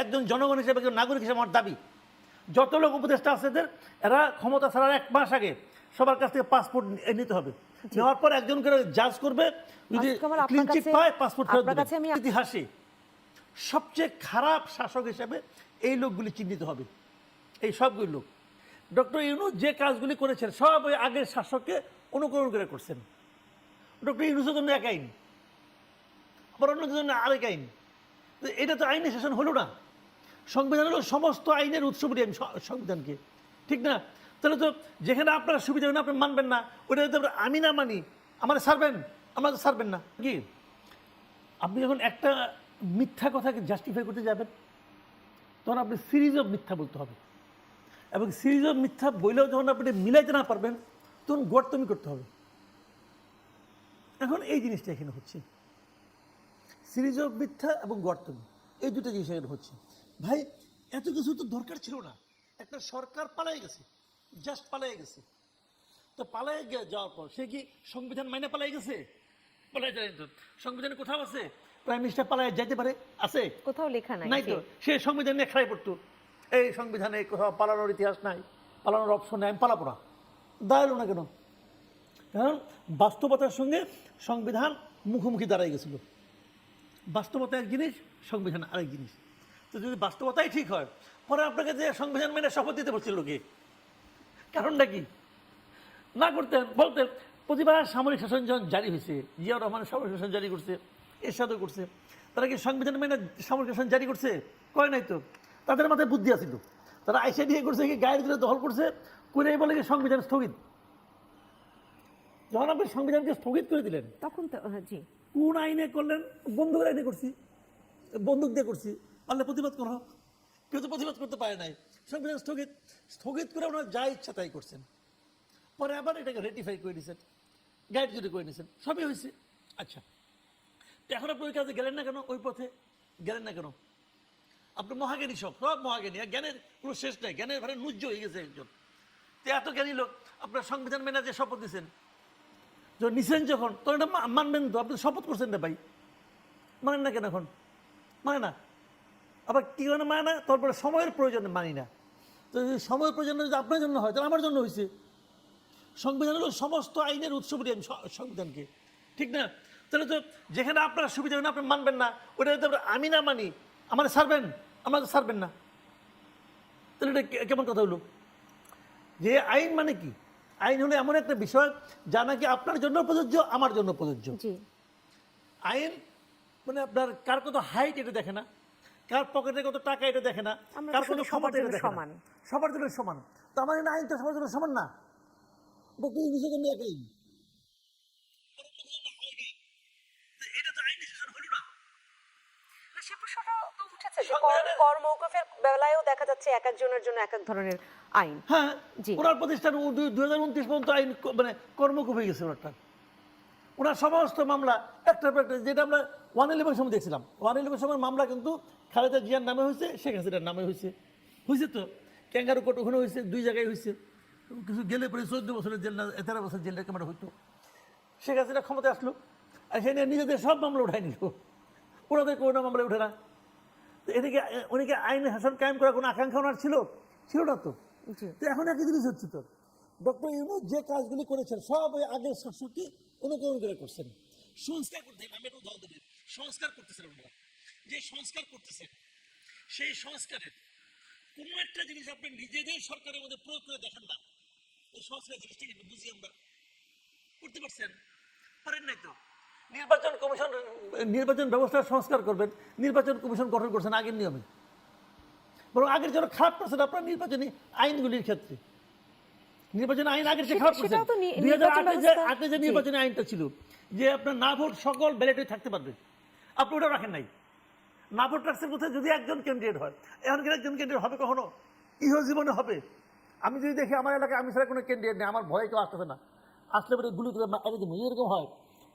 একজন জনগণ হিসেবে, একজন নাগরিক হিসেবে আমার দাবি, যত লোক উপদেষ্টা আছে এরা ক্ষমতা ছাড়ার 1 মাস আগে সবার কাছ থেকে পাসপোর্ট নিতে হবে। নেওয়ার পর একজন করে জাজ করবে, যদি ক্লিন চিট পায় পাসপোর্ট ফেরত দেবে। ইতিহাসে সবচেয়ে খারাপ শাসক হিসেবে এই লোকগুলি চিহ্নিত হবে, এই সবগুলি লোক। ডক্টর ইউনূস যে কাজগুলি করেছেন সব ওই আগের শাসককে অনুকরণ করে করছেন। ডক্টর ইউনূসের জন্য এক আইন, আবার অন্য জন্য আরেক আইন। এটা তো আইনের শাসন হলো না। সংবিধান হলো সমস্ত আইনের উৎস বলি আমি সংবিধানকে, ঠিক না? তাহলে তো যেখানে আপনার সুবিধা হয় না আপনি মানবেন না, ওটা যদি আমি না মানি আমার ছাড়বেন, আমার ছাড়বেন না কি? আপনি যখন একটা মিথ্যা কথাকে জাস্টিফাই করতে যাবেন তখন আপনি সিরিজ অফ মিথ্যা বলতে হবে, এবং সিরিজ অফ মিথ্যা বইলেও যখন আপনি মিলাইতে না পারবেন তখন গর্তমি করতে হবে। এখন এই জিনিসটা এখানে হচ্ছে, সিরিজ অফ মিথ্যা এবং গর্তমি, এই দুটো জিনিস এখানে হচ্ছে। ভাই এত কিছু তো দরকার ছিল না। একটা সরকার পালাই গেছে, জাস্ট পালাই গেছে। তো পালাই যাওয়ার পর সে কি সংবিধান মাইনে পালাই গেছে? পালাই যায় তো। সংবিধানে কোথাও আছে প্রাইম মিনিস্টার পালাই যাইতে পারে? আছে? কোথাও লেখা নাই। নাই তো। সে সংবিধান নিয়ে খেলাই পড়তো, এই সংবিধানে কোথাও পালানোর ইতিহাস নাই, পালানোর অপশন নাই, আমি পালাবো না। দাঁড়ালো না কেন? কারণ বাস্তবতার সঙ্গে সংবিধান মুখোমুখি দাঁড়াই গেছিল। বাস্তবতা এক জিনিস, সংবিধান আরেক জিনিস। তো যদি বাস্তবতাই ঠিক হয়, পরে আপনাকে যে সংবিধান মেনে শপথ দিতে পারছিল লোকে, কারণটা কি? না করতেন, বলতেন প্রতিবার সামরিক শাসন যখন জারি হয়েছে, জিয়াউর রহমান সামরিক শাসন জারি করছে, এরশাদও করছে, তারা কি সংবিধান মেনে সামরিক শাসন জারি করছে? কয় নাই তো। তাদের মাথায় বুদ্ধি আছিল, তারা আইসা দিয়ে করছে কি গায়ের দিলে দখল করছে, করে বলে কি সংবিধান স্থগিত। যখন আপনি সংবিধানকে স্থগিত করে দিলেন তখন তো জি কোন আইনে করলেন? বন্দুকের আইনে করছি, বন্দুক দিয়ে করছি, পারলে প্রতিবাদ করা হোক। কেউ তো প্রতিবাদ করতে পারে নাই। সংবিধান স্থগিত, স্থগিত করে ওনারা যা ইচ্ছা তাই করছেন। পরে আবার এটাকে রেটিফাই করে দিয়েছেন, গাইড যদি করে নিয়েছেন, সবই হয়েছে। আচ্ছা, তো এখন আপনি ওই কাজে গেলেন না কেন? ওই পথে গেলেন না কেন? আপনি মহাজ্ঞানী, সব মহাজ্ঞানী, আর জ্ঞানের কোনো শেষ নাই, জ্ঞানের ভারে নুজ্জ হয়ে গেছে একজন। তো এত জ্ঞানী লোক আপনার সংবিধান মেনে যে শপথ দিচ্ছেন, যখন নিছেন যখন, তখন এটা মানবেন তো। আপনি শপথ করছেন না ভাই, মানেন না কেন? এখন মানে না, আবার কী মানে মানে না, তারপরে সময়ের প্রয়োজনে মানি না। তো যদি সময়ের প্রয়োজনে যদি আপনার জন্য হয় তাহলে আমার জন্য হয়েছে। সংবিধান হলো সমস্ত আইনের উৎস বলি আমি সংবিধানকে, ঠিক না? তাহলে তো যেখানে আপনার সুবিধা হয় না আপনি মানবেন না, ওটা যদি আমি না মানি আমার ছাড়বেন, আমার ছাড়বেন না, তাহলে এটা কেমন কথা হলো? যে আইন মানে কি? আইন হলো এমন একটা বিষয় যা নাকি আপনার জন্য প্রযোজ্য, আমার জন্য প্রযোজ্য। আইন মানে আপনার কার কত হাইট এটা দেখে না, কার পকেটে কত টাকা এটা দেখে না, কার কত ক্ষমতা এটা দেখে না, সবার জন্য সমান। তো আমার আইন তো সবার জন্য সমান না, বক্তব্য বিষয় জন্য এক আইন। কর্মৌকুফের বেলায়ও দেখা যাচ্ছে এক একজনের জন্য এক এক ধরনের আইন। হ্যাঁ, ওনার প্রতিষ্ঠান 2029 পর্যন্ত আইন মানে কর্মকুফ হয়ে গেছে ওনারটা। ওনার সমস্ত মামলা একটা যেটা আমরা 111 সময় দেখছিলাম, 111 সময় মামলা কিন্তু খালেদা জিয়ার নামে হয়েছে, শেখ হাসিনার নামে হয়েছে। হয়েছে তো, ক্যাঙ্গারু কোর্ট ওখানে হয়েছে, 2 জায়গায় হয়েছে। কিছু গেলে পরে 14 বছরের জেল না 13 বছর জেলটা কেমন হইতো। শেখ হাসিনা ক্ষমতায় আসলো আর সে নিজেদের সব মামলা উঠাই নিল, ওনাদের কোনো মামলা উঠে না। তো এদিকে উনিকে আইন হাসান কায়েম করার কোনো আকাঙ্ক্ষা ওনার ছিল না তো। তো এখন একই জিনিস হচ্ছে তো, ডক্টর ইউনূস যে কাজগুলি করেছেন সব ওই আগের শাসককে অনুকরণ করে করছেন। সংস্কার করতে, আমি একটু উদাহরণ দিই, সংস্কার করতেছেন ওনারা, যে সংস্কার করতেছেন সেই সংস্কারের কোনো একটা জিনিস আপনি নিজেদের সরকারের মধ্যে প্রয়োগ করে দেখেন না, এই সংস্কার জিনিসটা কিন্তু বুঝি আমরা করতে পারছেন? পারেন নাই তো। নির্বাচন কমিশন, নির্বাচন ব্যবস্থা সংস্কার করবেন, নির্বাচন কমিশন গঠন করছেন আগের নিয়মে, বরং আগের জন্য খারাপ করছেন আপনার নির্বাচনী আইনগুলির ক্ষেত্রে। নির্বাচন আইন আগের চেয়ে খারাপ করছেন। 2008 যে নির্বাচনী আইনটা ছিল যে আপনার না ভোট সকল ব্যালটে থাকতে পারবে, আপনি ওটা রাখেন নাই। না ভোট রাখছেন কোথায়? যদি একজন ক্যান্ডিডেট হয়। এখনকার একজন ক্যান্ডিডেট হবে কখনো? ইহ জীবনে হবে? আমি যদি দেখি আমার এলাকায় আমি ছাড়া কোনো ক্যান্ডিডেট নেই, আমার ভয় কেউ আসতেছে না, আসলে পরে গুলি করে মারি দেবো, এরকম হয়।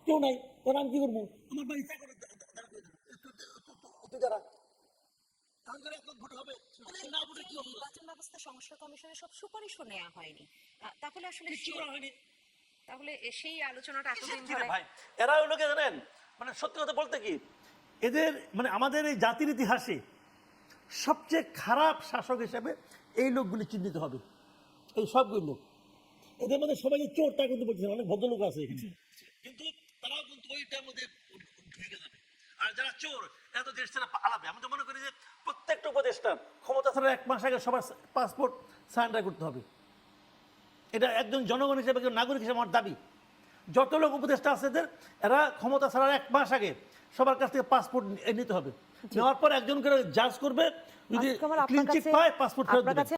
কেউ নাই, তখন আমি কি করবো? আমার বাড়ি যারা নির্বাচন ব্যবস্থা সংস্কার কমিশনের সব সুপারিশও নেওয়া হয়নি, তাহলে আসলে তাহলে সেই আলোচনাটা এতদিন ধরে ভাই এরা ওই লোকে জানেন, মানে সত্যি কথা বলতে কি এদের মানে আমাদের এই জাতির ইতিহাসে সবচেয়ে খারাপ শাসক হিসেবে এই লোকগুলি চিহ্নিত হবে, এই সবগুলো লোক। এদের মধ্যে সবাই যে চোর তা কিন্তু বলছেন, অনেক ভদ্রলোক আছে এখানে, কিন্তু তারাও কিন্তু ওইটার মধ্যে ঢুকে যাবে। আর যারা চোর এত দেশ ছেড়ে পালাবে। আমি তো মনে করি যে প্রত্যেকটা উপদেষ্টা ক্ষমতা ছাড়া 1 মাস আগে সবার পাসপোর্ট সারেন্ডার করতে হবে। এটা একজন জনগণ হিসেবে, একজন নাগরিক হিসেবে আমার দাবি। যত লোক উপদেষ্টা আছে এরা ক্ষমতা ছাড়ার 1 মাস আগে সবার কাছ থেকে পাসপোর্ট নিতে হবে। নেওয়ার পর একজন করে জাজ করবে, যদি আজকে আমার আপনার ক্লিন চিট কাছে- পায় পাসপোর্ট ফেরত আপনার দেবে। কাছে